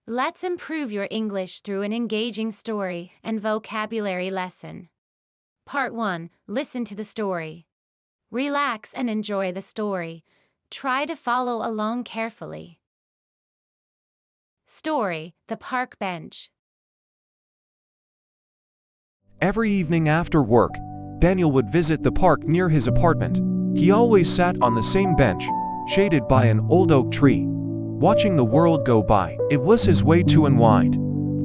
Let's improve your English through an engaging story and vocabulary lesson. Part 1. Listen to the story. Relax and enjoy the story. Try to follow along carefully. Story: The Park Bench. Every evening after work, Daniel would visit the park near his apartment. He always sat on the same bench, shaded by an old oak tree, watching the world go by. It was his way to unwind,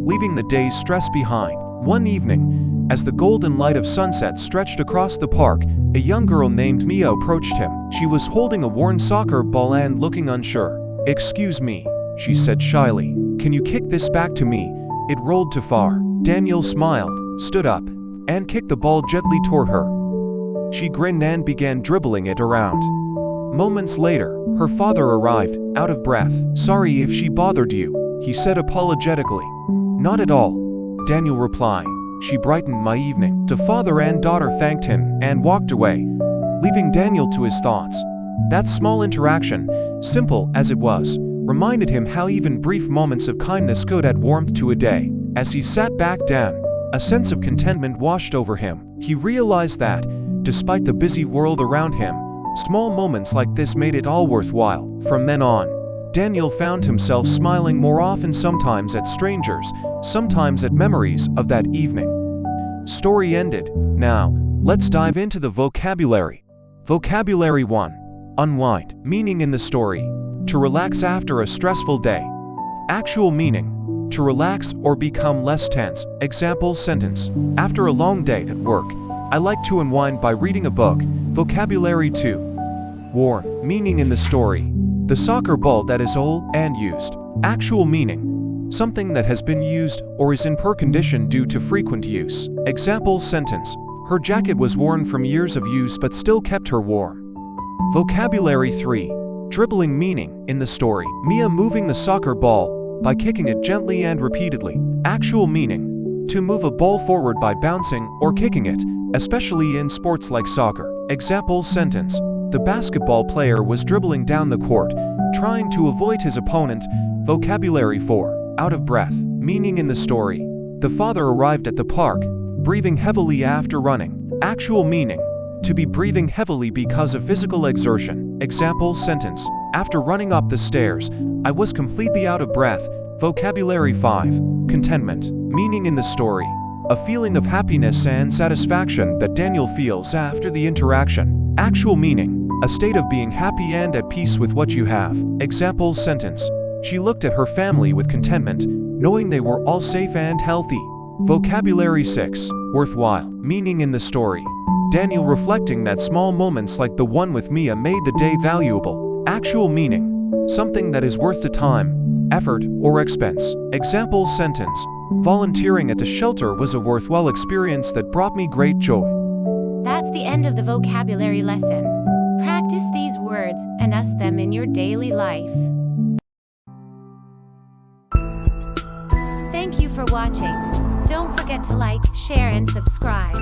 leaving the day's stress behind. One evening, as the golden light of sunset stretched across the park, a young girl named Mia approached him. She was holding a worn soccer ball and looking unsure. "Excuse me," she said shyly. "Can you kick this back to me? It rolled too far." Daniel smiled, stood up, and kicked the ball gently toward her. She grinned and began dribbling it around. Moments later, her father arrived, out of breath. "Sorry if she bothered you," he said apologetically. "Not at all," Daniel replied. She brightened my evening. The father and daughter thanked him and walked away, leaving Daniel to his thoughts. That small interaction, simple as it was, reminded him how even brief moments of kindness could add warmth to a day. As he sat back down, a sense of contentment washed over him. He realized that, despite the busy world around him, small moments like this made it all worthwhile. From then on, Daniel found himself smiling more often, sometimes at strangers, sometimes at memories of that evening. Story ended. Now, let's dive into the vocabulary. Vocabulary 1. Unwind. Meaning in the story: to relax after a stressful day. Actual meaning: to relax or become less tense. Example sentence: after a long day at work, I like to unwind by reading a book. Vocabulary 2. Worn. Meaning in the story: the soccer ball that is old and used. Actual meaning: something that has been used or is in poor condition due to frequent use. Example sentence: her jacket was worn from years of use but still kept her warm. Vocabulary 3. Dribbling. Meaning in the story: Mia moving the soccer ball by kicking it gently and repeatedly. Actual meaning: to move a ball forward by bouncing or kicking it, especially in sports like soccer. Example sentence: the basketball player was dribbling down the court, trying to avoid his opponent. Vocabulary 4. Out of breath. Meaning in the story: the father arrived at the park, breathing heavily after running. Actual meaning: to be breathing heavily because of physical exertion. Example sentence: after running up the stairs, I was completely out of breath. Vocabulary 5. Contentment. Meaning in the story: a feeling of happiness and satisfaction that Daniel feels after the interaction. Actual meaning: a state of being happy and at peace with what you have. Example sentence: she looked at her family with contentment, knowing they were all safe and healthy. Vocabulary 6. Worthwhile. Meaning in the story: Daniel reflecting that small moments like the one with Mia made the day valuable. Actual meaning: something that is worth the time, effort, or expense. Example sentence: volunteering at a shelter was a worthwhile experience that brought me great joy. That's the end of the vocabulary lesson. Practice these words and use them in your daily life. Thank you for watching. Don't forget to like, share, and subscribe.